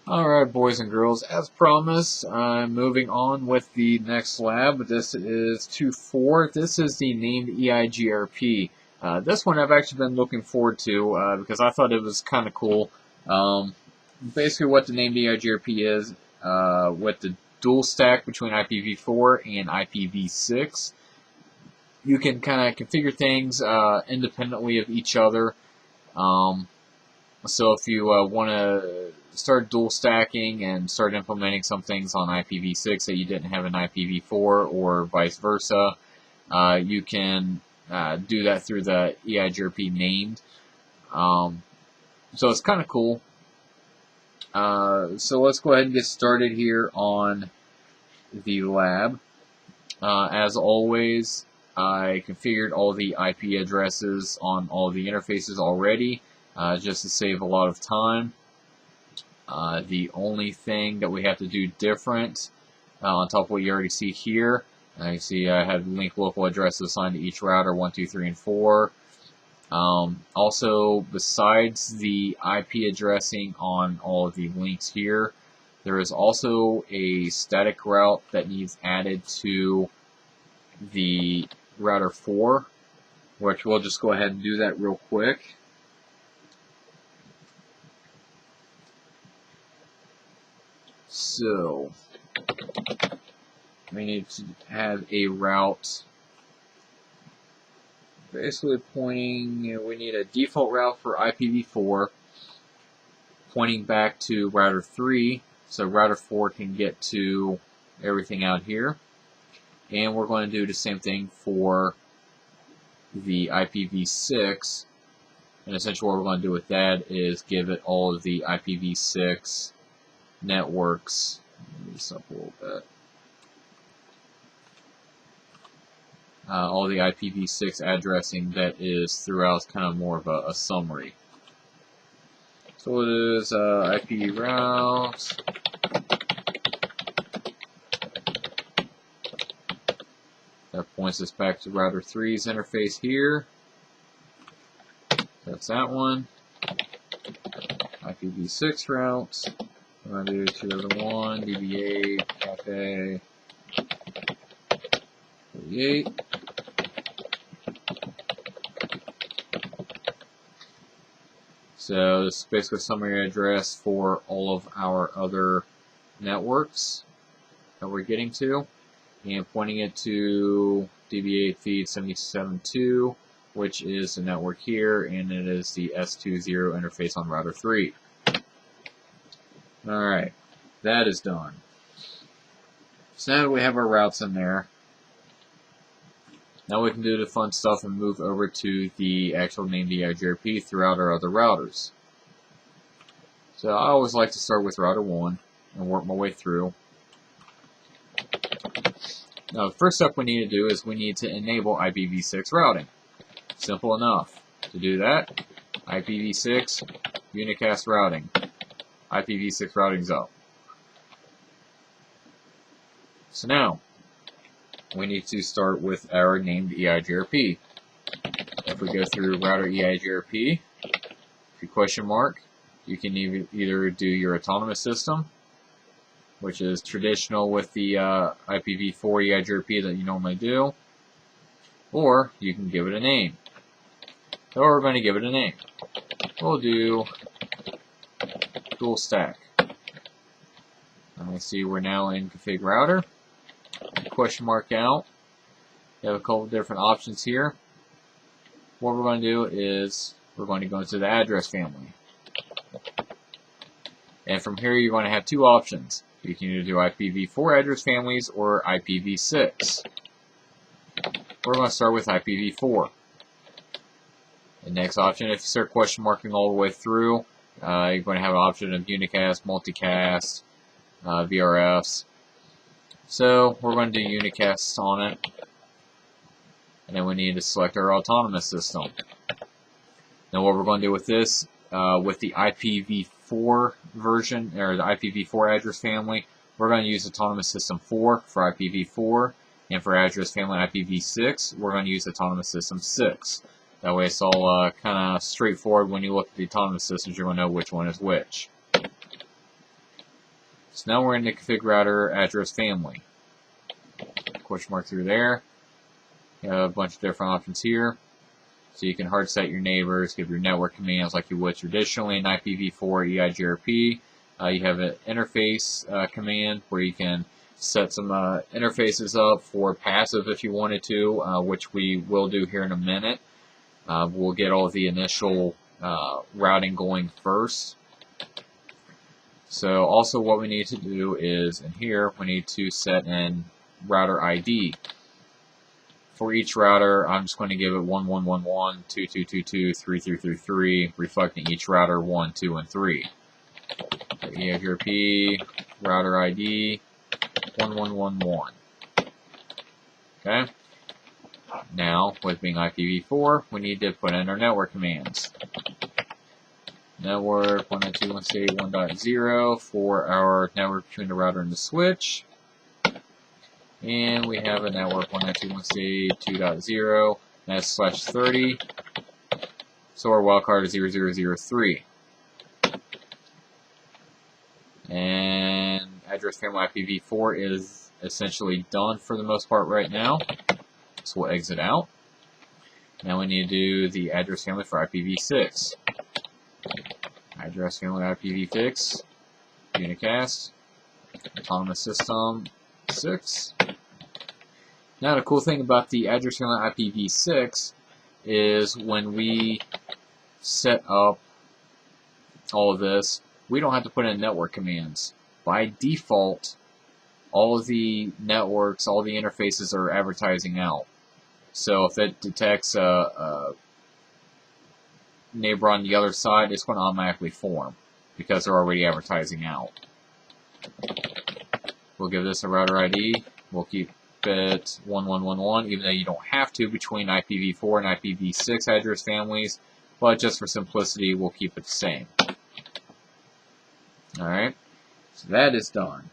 Alright, boys and girls, as promised, I'm moving on with the next lab. This is 2.4. This is the named EIGRP. This one I've actually been looking forward to because I thought it was kind of cool. Basically what the named EIGRP is, with the dual stack between IPv4 and IPv6, you can kind of configure things independently of each other. So if you want to start dual stacking and start implementing some things on IPv6 that you didn't have in IPv4 or vice versa, you can do that through the EIGRP named. So it's kind of cool. So let's go ahead and get started here on the lab. As always, I configured all the IP addresses on all the interfaces already, just to save a lot of time. The only thing that we have to do different, on top of what you already see here, you see I have link local addresses assigned to each router, 1, 2, 3, and 4. Also, besides the IP addressing on all of the links here, there is also a static route that needs added to the router 4, which we'll just go ahead and do that real quick. So, we need to have a route basically pointing, we need a default route for IPv4 pointing back to router 3 so router 4 can get to everything out here. And we're going to do the same thing for the IPv6. And essentially what we're going to do with that is give it all of the IPv6 networks. Move this up a little bit. All the IPv6 addressing that is throughout, kind of more of a summary. So it is IP routes. That points us back to router 3's interface here. That's that one. IPv6 routes. We're going to do 201, DB8, Cafe 48. So this is basically a summary address for all of our other networks that we're getting to. And pointing it to DB8 feed 77.2, which is the network here, and it is the S20 interface on router 3. Alright, that is done. So now that we have our routes in there, now we can do the fun stuff and move over to the actual named EIGRP throughout our other routers. So I always like to start with router 1 and work my way through. Now the first step we need to do is we need to enable IPv6 routing. Simple enough. To do that, IPv6 unicast routing. IPv6 routing's up. So now, we need to start with our named EIGRP. If we go through router EIGRP, if you question mark, you can either do your autonomous system, which is traditional with the IPv4 EIGRP that you normally do, or you can give it a name. So we're going to give it a name. We'll do dual stack. And we see we're now in config router. Question mark out. You have a couple of different options here. What we're going to do is we're going to go into the address family. And from here you're going to have two options. You can either do IPv4 address families or IPv6. We're going to start with IPv4. The next option, if you start question marking all the way through, you're going to have an option of unicast, multicast, VRFs. So we're going to do unicast on it. And then we need to select our autonomous system. Now what we're going to do with this, with the IPv4 version, or the IPv4 address family, we're going to use autonomous system 4 for IPv4. And for address family IPv6, we're going to use autonomous system 6. That way it's all kind of straightforward. When you look at the autonomous systems, you're going to know which one is which. So now we're in the config router address family. Question mark through there. You have a bunch of different options here. So you can hard set your neighbors, give your network commands like you would traditionally in IPv4 EIGRP. You have an interface command where you can set some interfaces up for passive if you wanted to, which we will do here in a minute. We'll get all the initial routing going first. So also what we need to do is, in here, we need to set in router ID. For each router, I'm just going to give it 1111, 2222, 3333, reflecting each router 1, 2, and 3. EIGRP, router ID, 1111. Okay? Now, with being IPv4, we need to put in our network commands. Network 192.168.1.0 for our network between the router and the switch. And we have a network 192.168.2.0, that's /30. So our wildcard is 0003. And address family IPv4 is essentially done for the most part right now. So we'll exit out. Now we need to do the address family for IPv6. Address family IPv6, unicast, autonomous system 6. Now the cool thing about the address family IPv6 is when we set up all of this, we don't have to put in network commands. By default, all of the networks, all the interfaces are advertising out. So if it detects a neighbor on the other side, it's going to automatically form because they're already advertising out. We'll give this a router ID. We'll keep it 1111, even though you don't have to between IPv4 and IPv6 address families, but just for simplicity, we'll keep it the same. Alright, so that is done.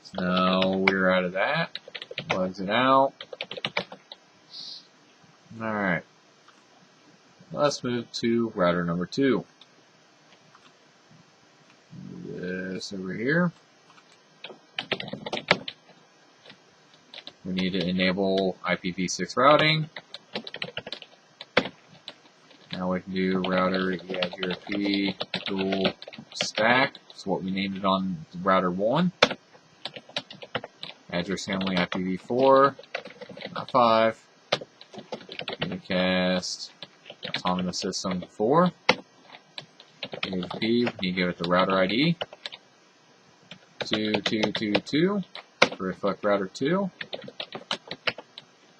So now we're out of that. We'll exit out. Alright. Let's move to router number 2. Move this over here. We need to enable IPv6 routing. Now we can do router EIGRP dual stack. That's what we named it on router 1. Address family IPv4, not 5. Unicast, autonomous system 4. EIGRP, we need to give it the router ID. 2222 to reflect router 2.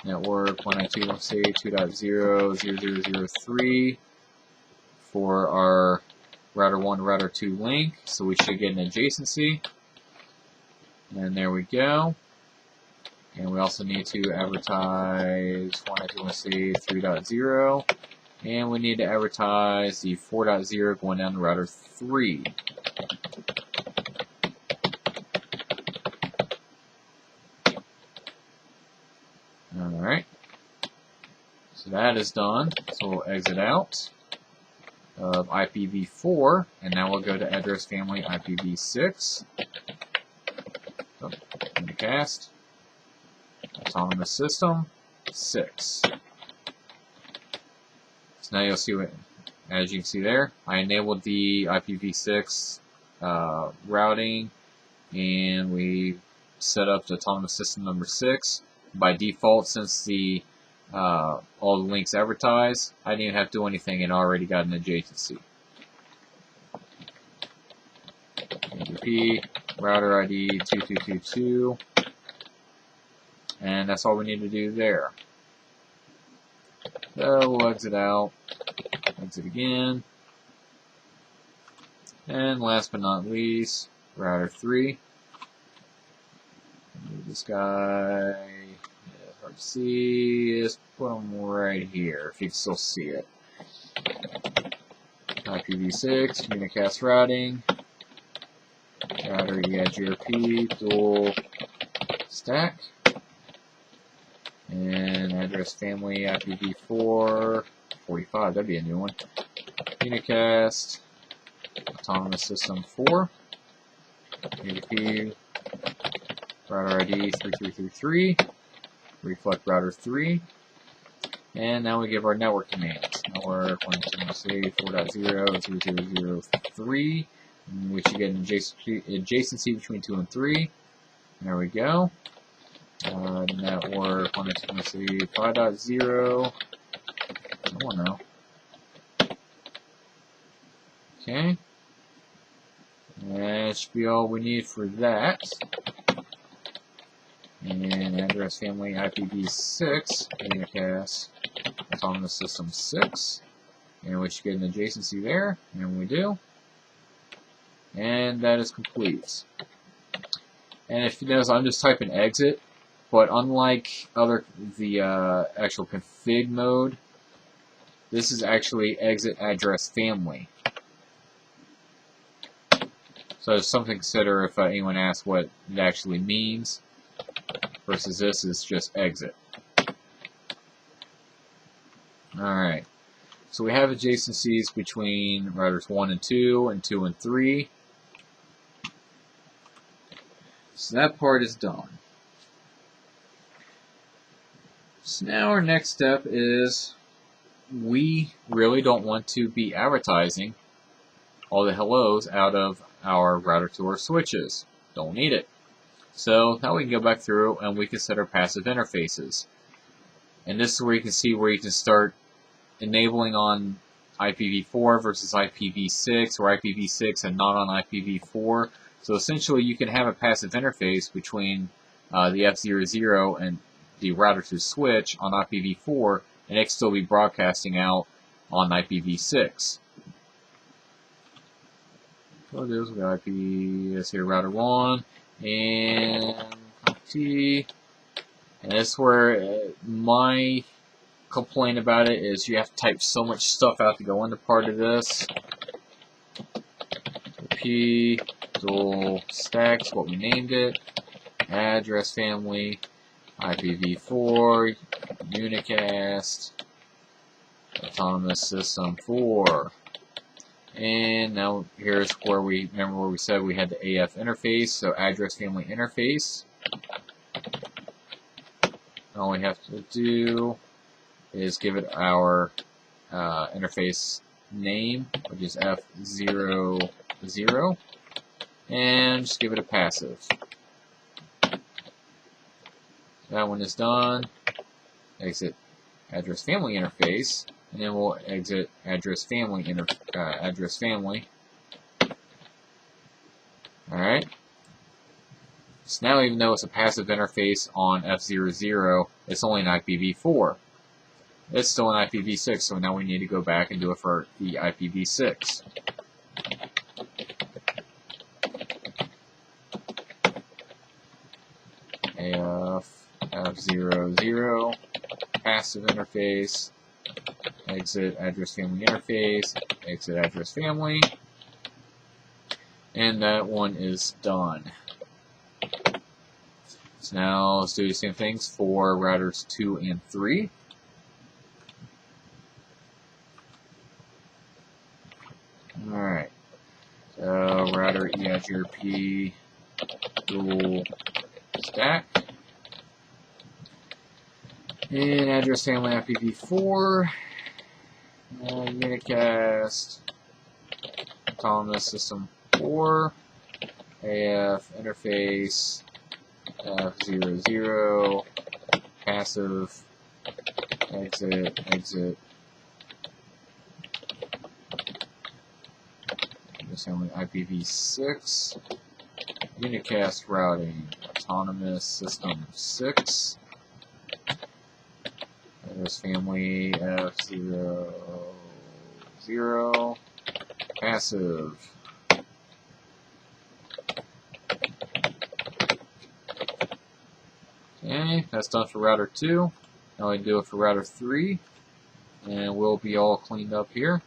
Network 192.168.2.0.0003 for our router 1 to router 2 link, so we should get an adjacency. And there we go. And we also need to advertise 192.168.3.0, and we need to advertise the 4.0 going down to router 3. Alright, so that is done. So we'll exit out of IPv4, and now we'll go to address family IPv6. So, unicast, autonomous system 6. So now you'll see what, as you can see there, I enabled the IPv6 routing, and we set up the autonomous system number 6. By default, since the all the links advertised, I didn't even have to do anything and already got an adjacency. EIGRP, router ID 2222, and that's all we need to do there. So we'll exit out, exit again, and last but not least, router 3. Move this guy. Hard to see. Just put them right here if you can still see it. IPv6, unicast routing, router EIGRP, dual stack, and address family IPv4, 45, that'd be a new one. Unicast, autonomous system 4, EIGRP router ID 3333, reflect router 3, and now we give our network commands. Network 192.4.0.0003, we should get an adjacency between 2 and 3. There we go. Network 192.5.0. Oh no. Okay. That should be all we need for that. And address family IPv6 unicast autonomous system 6. And we should get an adjacency there, and we do. And that is complete. And if you notice, I'm just typing exit, but unlike the actual config mode, this is actually exit address family. So it's something to consider if anyone asks what it actually means, versus this is just exit. Alright, so we have adjacencies between routers 1 and 2 and 2 and 3. So that part is done. So now our next step is we really don't want to be advertising all the hellos out of our router to our switches. Don't need it. So now we can go back through and we can set our passive interfaces. And this is where you can see where you can start enabling on IPv4 versus IPv6 or IPv6 and not on IPv4. So essentially you can have a passive interface between the F00 and the router to switch on IPv4 and it can still be broadcasting out on IPv6. So there's the IP, let's see, router 1 and T. And that's where my complaint about it is you have to type so much stuff out to go into part of this. P, dual stacks, what we named it, address family, IPv4, unicast, autonomous system 4. And now here's where we, remember where we said we had the AF interface, so address family interface. All we have to do is give it our interface name, which is F00, and just give it a passive. That one is done. Exit address family interface, and then we'll exit address family address family. All right. So now, even though it's a passive interface on F00, it's only an IPv4. It's still an IPv6, so now we need to go back and do it for the IPv6. AF F00 passive interface, exit address family interface, exit address family, and that one is done. So now let's do the same things for routers 2 and 3. Alright, so router EIGRP dual stack, and address family IPv4, unicast, autonomous system 4, AF interface, F00, passive, exit, address family IPv6, unicast routing, autonomous system 6, address family F00, passive. Okay, that's done for router 2. Now we can do it for router 3, and we'll be all cleaned up here.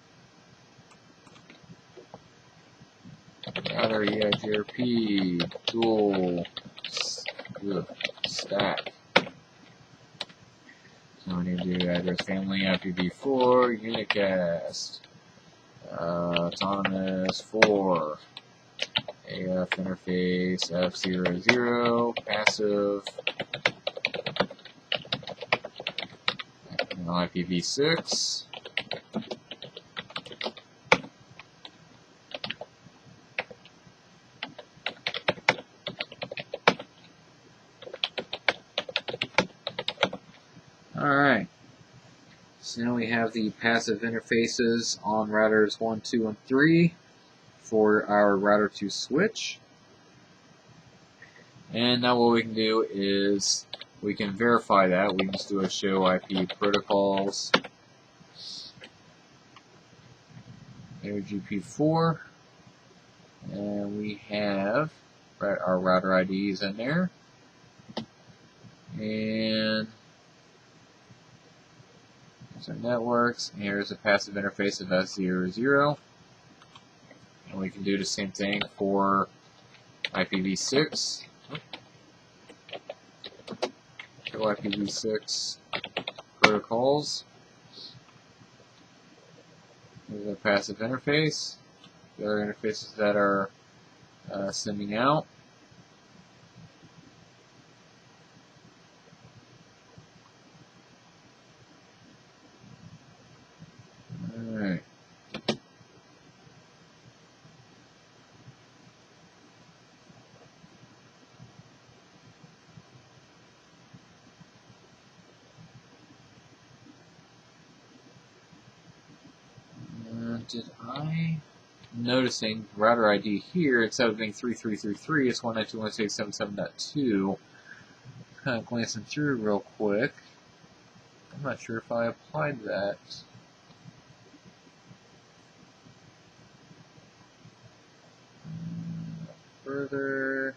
Router EIGRP dual stack. So we need to do address family IPv4, unicast, autonomous 4, AF interface F00, passive, and IPv6. Alright, so now we have the passive interfaces on routers 1, 2, and 3 for our router to switch. And now what we can do is we can verify that. We can just do a show IP protocols, EIGRP4, and we have our router IDs in there. And here's our networks, and here's a passive interface of S00. And we can do the same thing for IPv6. Show IPv6 protocols. Here's a passive interface. The other interfaces that are sending out. Alright. Did I noticing router ID here, instead of being 3333, it's 192.168.77.2. Kind of glancing through real quick. I'm not sure if I applied that. Further.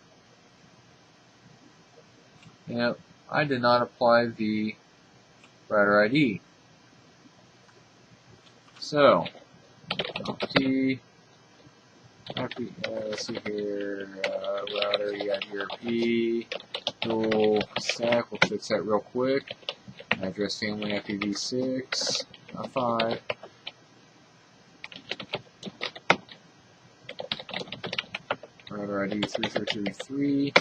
Yep, I did not apply the router ID. So, let's see here, router EIGRP, dual stack, we'll fix that real quick. Address family IPv6, 5. Router ID 3333.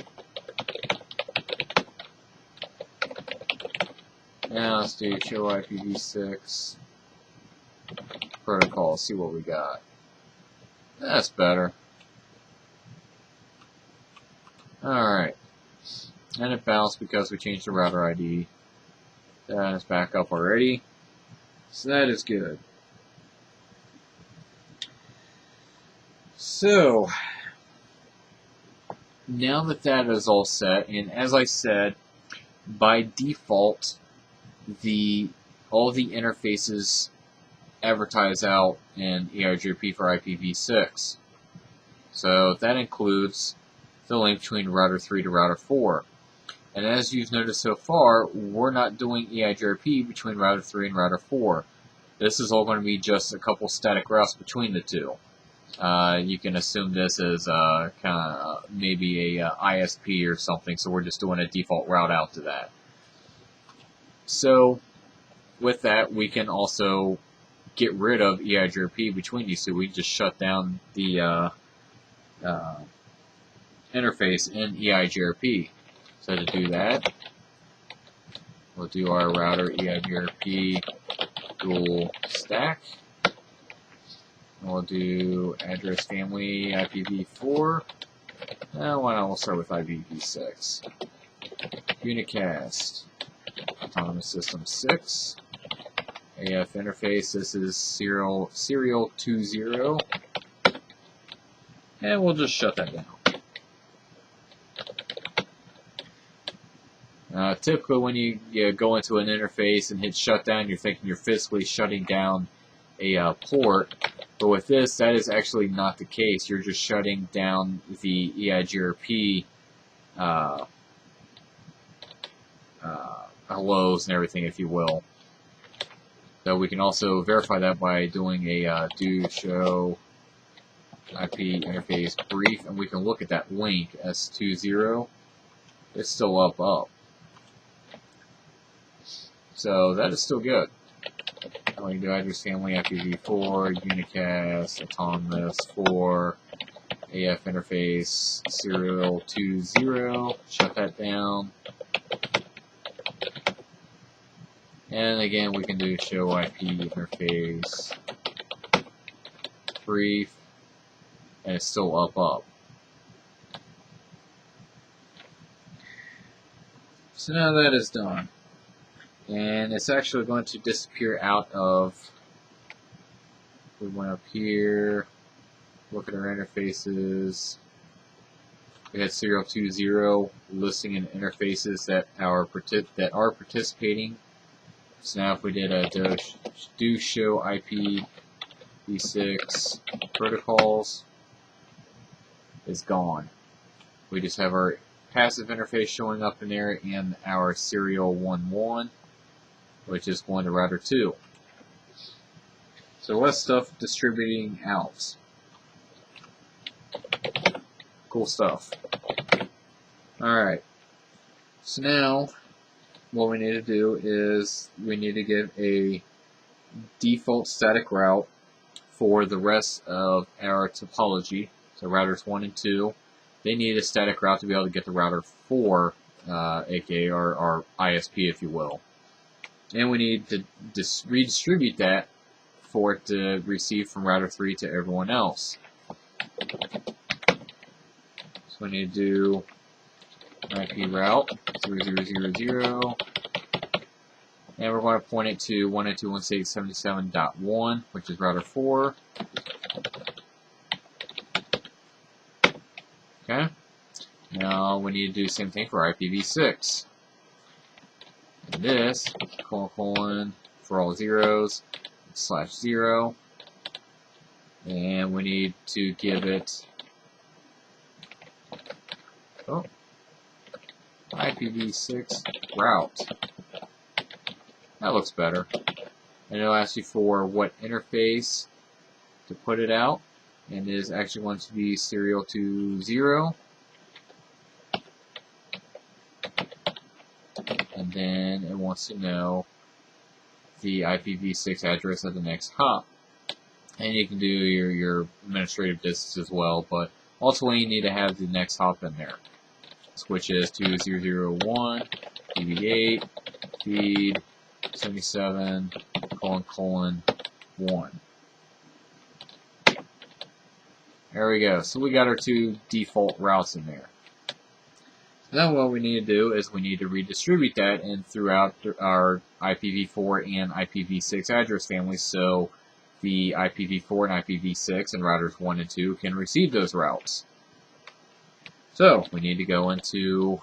Now let's do show IPv6 protocol, see what we got. That's better. Alright. And it bounced because we changed the router ID. That is back up already. So that is good. So, now that that is all set, and as I said, by default, all the interfaces advertise out in EIGRP for IPv6. So that includes the link between router 3 to router 4. And as you've noticed so far, we're not doing EIGRP between router 3 and router 4. This is all going to be just a couple static routes between the two. You can assume this is kind of maybe a ISP or something, so we're just doing a default route out to that. So with that, we can also get rid of EIGRP between these two. We just shut down the interface in EIGRP. So to do that, we'll do our router EIGRP dual stack. We'll do address family IPv4. Why not? We'll start with IPv6. Unicast autonomous system 6. AF interface. This is serial 20, and we'll just shut that down. Typically, when you go into an interface and hit shutdown, you're thinking you're physically shutting down a port. But with this, that is actually not the case. You're just shutting down the EIGRP hellos and everything, if you will. So we can also verify that by doing a do show IP interface brief, and we can look at that link S20. It's still up. So that is still good. And we can do address family IPv4, unicast, autonomous 4, AF interface serial 20, shut that down. And again, we can do show IP interface brief, and it's still up. So now that is done, and it's actually going to disappear out of, we went up here, look at our interfaces, we had serial 20 listing in interfaces that are participating. So now if we did a do show IPv6 protocols, it's gone. We just have our passive interface showing up in there and our serial 11, which is going to router 2. So less stuff distributing out. Cool stuff. Alright, so now what we need to do is we need to give a default static route for the rest of our topology. So routers 1 and 2, they need a static route to be able to get to router 4, aka our ISP, if you will. And we need to redistribute that for it to receive from router 3 to everyone else. So we need to do IP route 0000, and we're going to point it to 192.168.77.1, which is router 4. Okay. Now we need to do the same thing for IPv6. And this, colon, for all zeros, /0. And we need to give it, IPv6 route. That looks better. And it'll ask you for what interface to put it out. And it is actually going to be serial 20. And then it wants to know the IPv6 address of the next hop. And you can do your administrative distance as well, but ultimately you need to have the next hop in there. Which is 2001, DB8, feed, 77, ::1. There we go. So we got our 2 default routes in there. Now what we need to do is we need to redistribute that in throughout our IPv4 and IPv6 address families, so the IPv4 and IPv6 and routers 1 and 2 can receive those routes. So we need to go into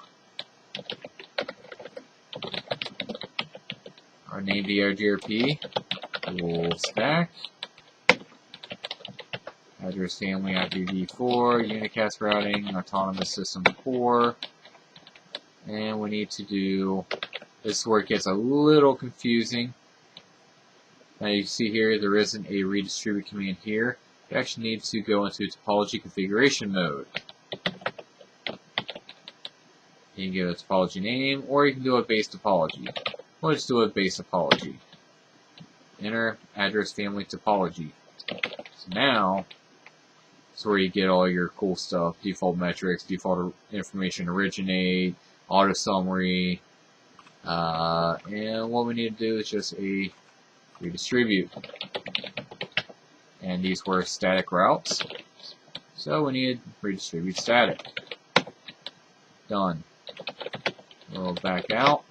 our named EIGRP, we'll stack, address family IPv4, unicast routing, autonomous system core, and we need to do, this is where it gets a little confusing. Now you see here there isn't a redistribute command here. You actually need to go into topology configuration mode. You can give it a topology name, or you can do a base topology. We'll just do a base topology. Enter address family topology. So now, it's where you get all your cool stuff. Default metrics, default information originate, auto summary. And what we need to do is just a redistribute. And these were static routes. So we need to redistribute static. Done. We'll back out.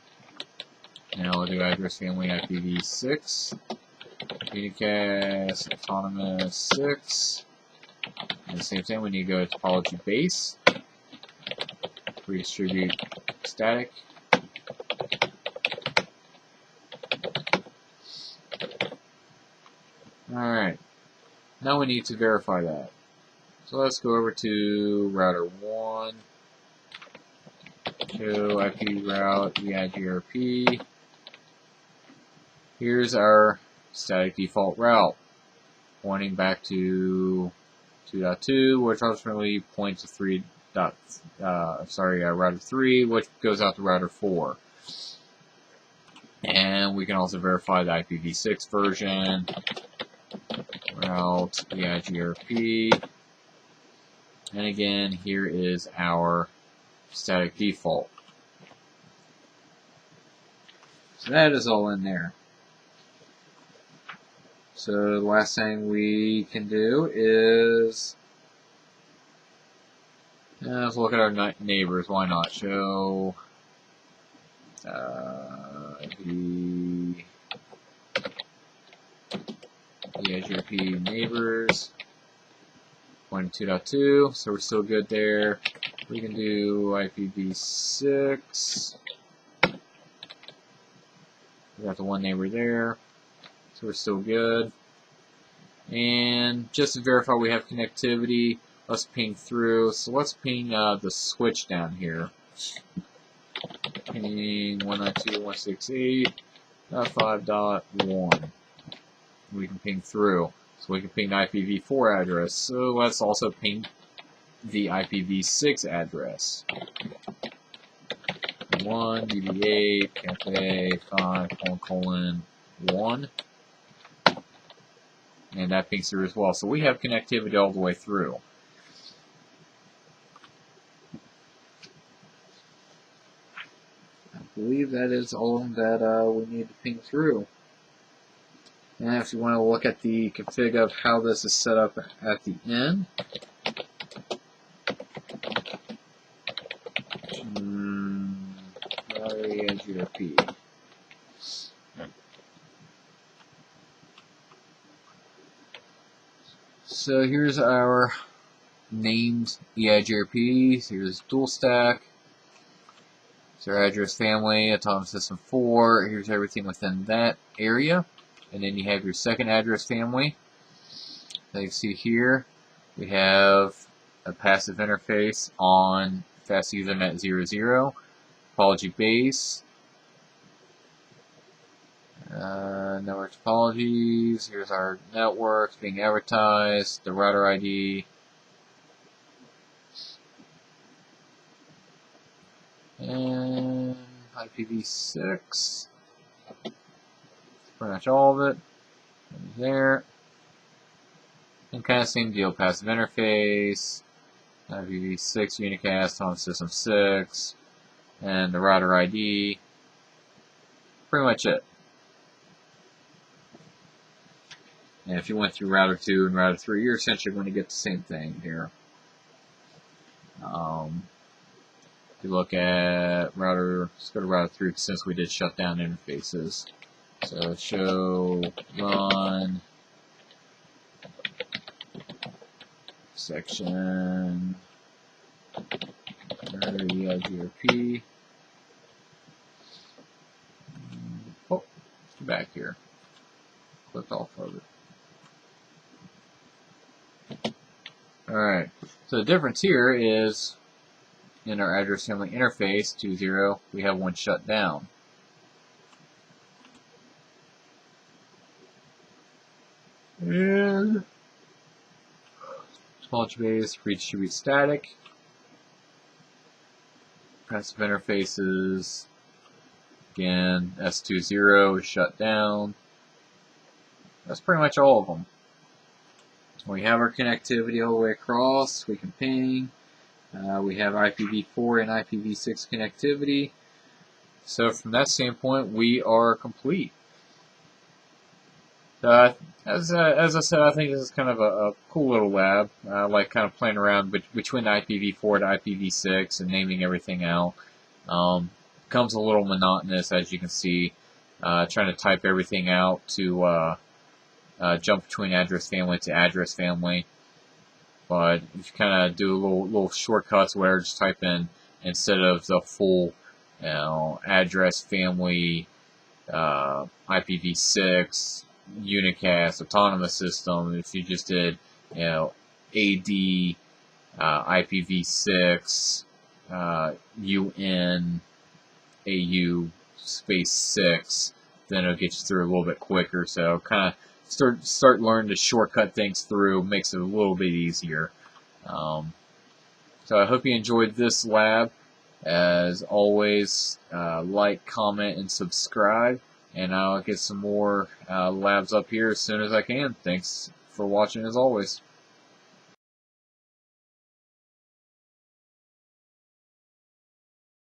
Now we'll do address family IPv6, unicast, autonomous 6. And the same thing, we need to go to topology base, redistribute static. Alright, now we need to verify that. So let's go over to router 1. Show IP route EIGRP. Here's our static default route, pointing back to 2.2, which ultimately points to router 3, which goes out to router 4. And we can also verify the IPv6 version, route EIGRP, And again, here is our static default. So that is all in there. So the last thing we can do is let's look at our neighbors. Why not? Show the EIGRP neighbors 1.2.2, so we're still good there. We can do IPv6. We got the one neighbor there, so we're still good. And just to verify we have connectivity, let's ping through. So let's ping the switch down here. Ping 192.168.5.1. We can ping through. So we can ping the IPv4 address. So let's also ping the IPv6 address. 1 DB8 cafe 5:1, and that pings through as well. So we have connectivity all the way through. I believe that is all that we need to ping through. And if you want to look at the config of how this is set up at the end, EIGRP. So here's our named EIGRP. Here's dual stack. Here's our address family, autonomous system 4. Here's everything within that area. And then you have your second address family. As you see here, we have a passive interface on fast Ethernet 00, topology base, network topologies. Here's our networks being advertised, the router ID, and IPv6. Pretty much all of it. There. And kind of same deal. Passive interface, IPv6 unicast on system 6, and the router ID. Pretty much it. And if you went through router 2 and router 3, you're essentially going to get the same thing here. If you look at router, let's go to router 3 since we did shut down interfaces. So show run section router EIGRP. Oh, back here. Clicked off of it. Alright, so the difference here is in our address family interface 2.0, we have one shut down. And topology base, redistribute static. Passive interfaces, again, S20 is shut down. That's pretty much all of them. We have our connectivity all the way across. We can ping. We have IPv4 and IPv6 connectivity. So from that standpoint, we are complete. As I said, I think this is kind of a cool little lab. I like kind of playing around between IPv4 to IPv6 and naming everything out. Becomes a little monotonous, as you can see, trying to type everything out to jump between address family to address family. But if you kind of do little shortcuts where just type in, instead of the full address family, IPv6, unicast, autonomous system, if you just did AD, IPv6, UN, AU, space 6, then it'll get you through a little bit quicker. So kind of start learning to shortcut things through, makes it a little bit easier. So I hope you enjoyed this lab. As always, like, comment, and subscribe, and I'll get some more labs up here as soon as I can. Thanks for watching as always.